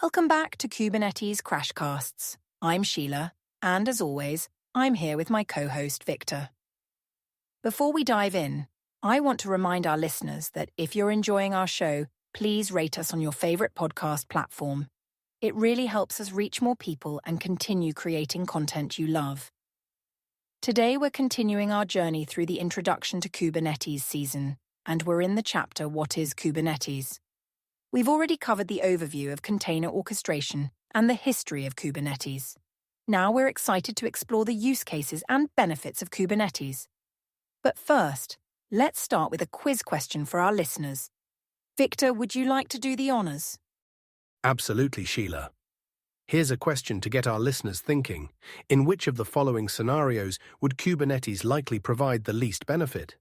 Welcome back to Kubernetes Crashcasts. I'm Sheila, and as always, I'm here with my co-host Victor. Before we dive in, I want to remind our listeners that if you're enjoying our show, please rate us on your favorite podcast platform. It really helps us reach more people and continue creating content you love. Today we're continuing our journey through the Introduction to Kubernetes season, and we're in the chapter What is Kubernetes? We've already covered the overview of container orchestration and the history of Kubernetes. Now we're excited to explore the use cases and benefits of Kubernetes. But first, let's start with a quiz question for our listeners. Victor, would you like to do the honors? Absolutely, Sheila. Here's a question to get our listeners thinking. In which of the following scenarios would Kubernetes likely provide the least benefit?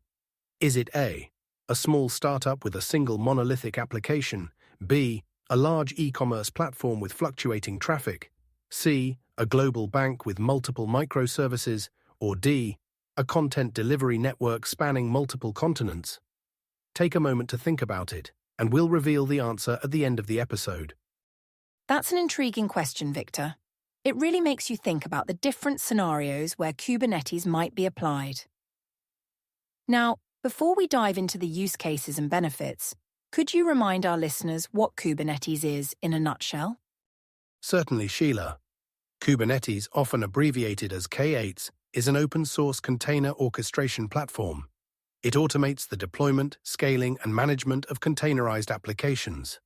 Is it A, a small startup with a single monolithic application, B, a large e-commerce platform with fluctuating traffic, C, a global bank with multiple microservices, or D, a content delivery network spanning multiple continents? Take a moment to think about it, and we'll reveal the answer at the end of the episode. That's an intriguing question, Victor. It really makes you think about the different scenarios where Kubernetes might be applied. Now, before we dive into the use cases and benefits, could you remind our listeners what Kubernetes is in a nutshell? Certainly, Sheila. Kubernetes, often abbreviated as K8s, is an open-source container orchestration platform. It automates the deployment, scaling, and management of containerized applications.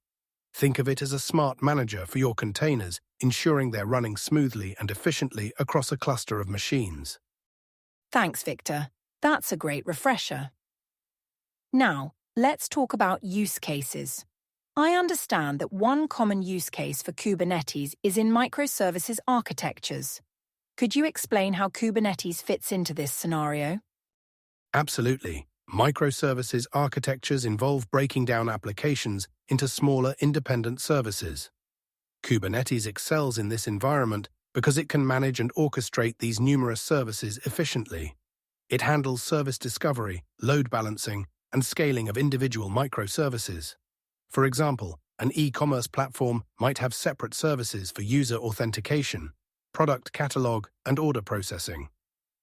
Think of it as a smart manager for your containers, ensuring they're running smoothly and efficiently across a cluster of machines. Thanks, Victor. That's a great refresher. Now, let's talk about use cases. I understand that one common use case for Kubernetes is in microservices architectures. Could you explain how Kubernetes fits into this scenario? Absolutely. Microservices architectures involve breaking down applications into smaller independent services. Kubernetes excels in this environment because it can manage and orchestrate these numerous services efficiently. It handles service discovery, load balancing, and scaling of individual microservices. For example, an e-commerce platform might have separate services for user authentication, product catalog, and order processing.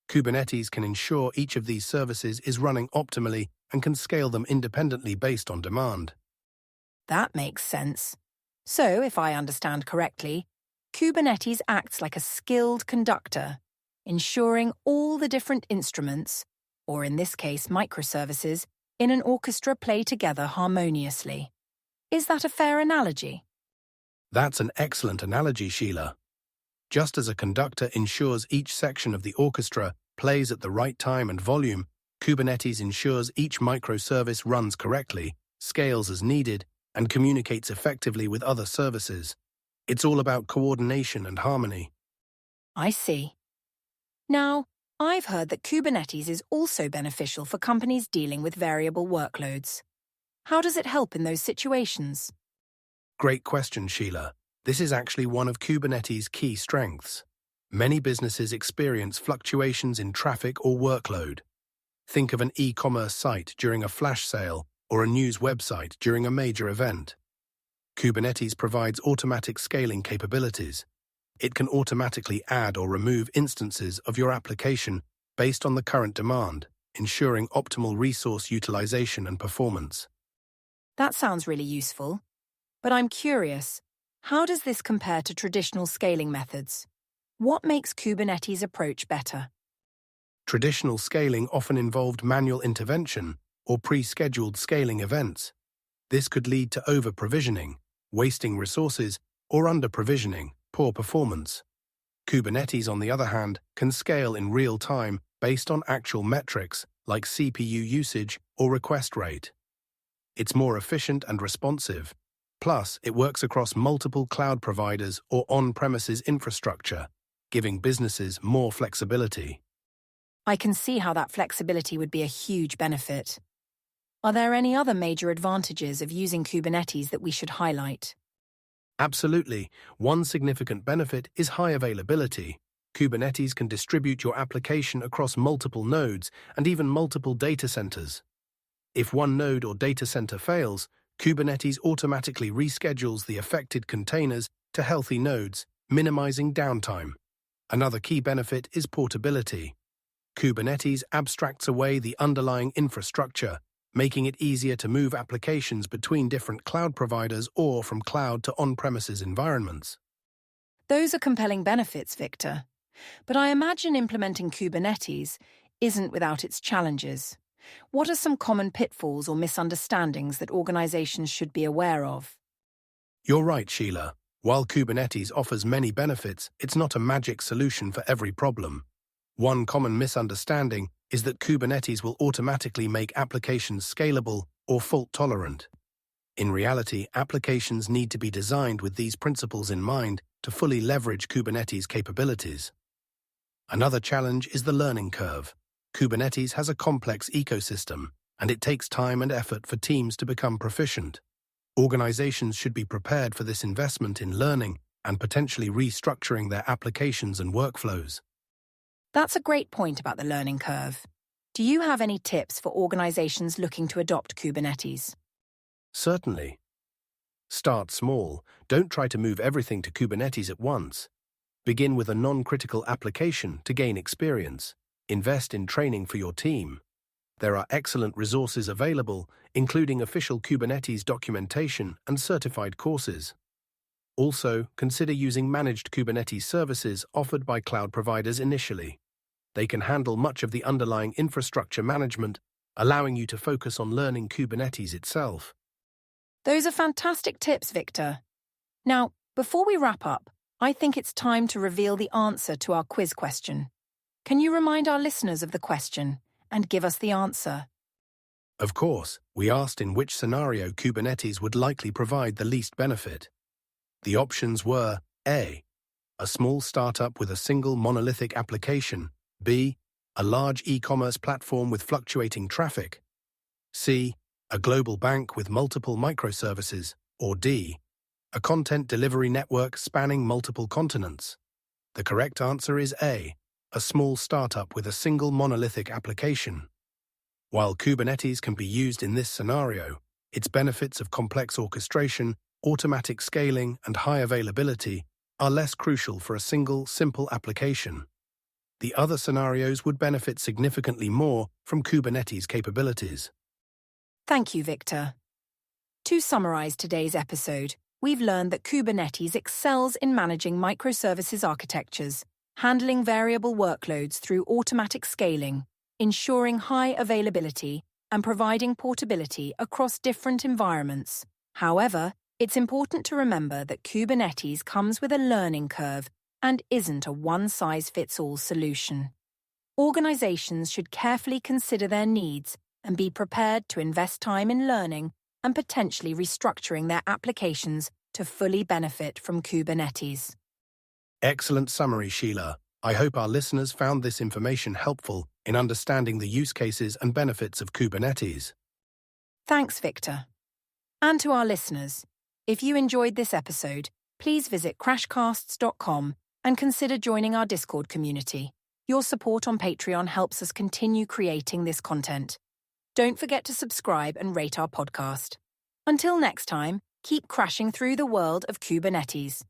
Kubernetes can ensure each of these services is running optimally and can scale them independently based on demand. That makes sense. So, if I understand correctly, Kubernetes acts like a skilled conductor, ensuring all the different instruments, or in this case microservices, in an orchestra play together harmoniously. Is that a fair analogy? That's an excellent analogy, Sheila. Just as a conductor ensures each section of the orchestra plays at the right time and volume, Kubernetes ensures each microservice runs correctly, scales as needed, and communicates effectively with other services. It's all about coordination and harmony. I see. Now, I've heard that Kubernetes is also beneficial for companies dealing with variable workloads. How does it help in those situations? Great question, Sheila. This is actually one of Kubernetes' key strengths. Many businesses experience fluctuations in traffic or workload. Think of an e-commerce site during a flash sale or a news website during a major event. Kubernetes provides automatic scaling capabilities. It can automatically add or remove instances of your application based on the current demand, ensuring optimal resource utilization and performance. That sounds really useful. But I'm curious, how does this compare to traditional scaling methods? What makes Kubernetes' approach better? Traditional scaling often involved manual intervention or pre-scheduled scaling events. This could lead to over-provisioning, wasting resources, or under-provisioning, poor performance. Kubernetes, on the other hand, can scale in real time based on actual metrics like CPU usage or request rate. It's more efficient and responsive. Plus, it works across multiple cloud providers or on-premises infrastructure, giving businesses more flexibility. I can see how that flexibility would be a huge benefit. Are there any other major advantages of using Kubernetes that we should highlight? Absolutely. One significant benefit is high availability. Kubernetes can distribute your application across multiple nodes and even multiple data centers. If one node or data center fails, Kubernetes automatically reschedules the affected containers to healthy nodes, minimizing downtime. Another key benefit is portability. Kubernetes abstracts away the underlying infrastructure, making it easier to move applications between different cloud providers or from cloud to on-premises environments. Those are compelling benefits, Victor. But I imagine implementing Kubernetes isn't without its challenges. What are some common pitfalls or misunderstandings that organizations should be aware of? You're right, Sheila. While Kubernetes offers many benefits, it's not a magic solution for every problem. One common misunderstanding is that Kubernetes will automatically make applications scalable or fault-tolerant. In reality, applications need to be designed with these principles in mind to fully leverage Kubernetes capabilities. Another challenge is the learning curve. Kubernetes has a complex ecosystem, and it takes time and effort for teams to become proficient. Organizations should be prepared for this investment in learning and potentially restructuring their applications and workflows. That's a great point about the learning curve. Do you have any tips for organizations looking to adopt Kubernetes? Certainly. Start small. Don't try to move everything to Kubernetes at once. Begin with a non-critical application to gain experience. Invest in training for your team. There are excellent resources available, including official Kubernetes documentation and certified courses. Also, consider using managed Kubernetes services offered by cloud providers initially. They can handle much of the underlying infrastructure management, allowing you to focus on learning Kubernetes itself. Those are fantastic tips, Victor. Now, before we wrap up, I think it's time to reveal the answer to our quiz question. Can you remind our listeners of the question and give us the answer? Of course, we asked in which scenario Kubernetes would likely provide the least benefit. The options were A. A small startup with a single monolithic application. B. A large e-commerce platform with fluctuating traffic. C. A global bank with multiple microservices. Or D. A content delivery network spanning multiple continents. The correct answer is A. A small startup with a single monolithic application. While Kubernetes can be used in this scenario, its benefits of complex orchestration, automatic scaling, and high availability are less crucial for a single, simple application. The other scenarios would benefit significantly more from Kubernetes capabilities. Thank you, Victor. To summarize today's episode, we've learned that Kubernetes excels in managing microservices architectures, handling variable workloads through automatic scaling, ensuring high availability, and providing portability across different environments. However, it's important to remember that Kubernetes comes with a learning curve and isn't a one-size-fits-all solution. Organizations should carefully consider their needs and be prepared to invest time in learning and potentially restructuring their applications to fully benefit from Kubernetes. Excellent summary, Sheila. I hope our listeners found this information helpful in understanding the use cases and benefits of Kubernetes. Thanks, Victor. And to our listeners, if you enjoyed this episode, please visit crashcasts.com and consider joining our Discord community. Your support on Patreon helps us continue creating this content. Don't forget to subscribe and rate our podcast. Until next time, keep crashing through the world of Kubernetes.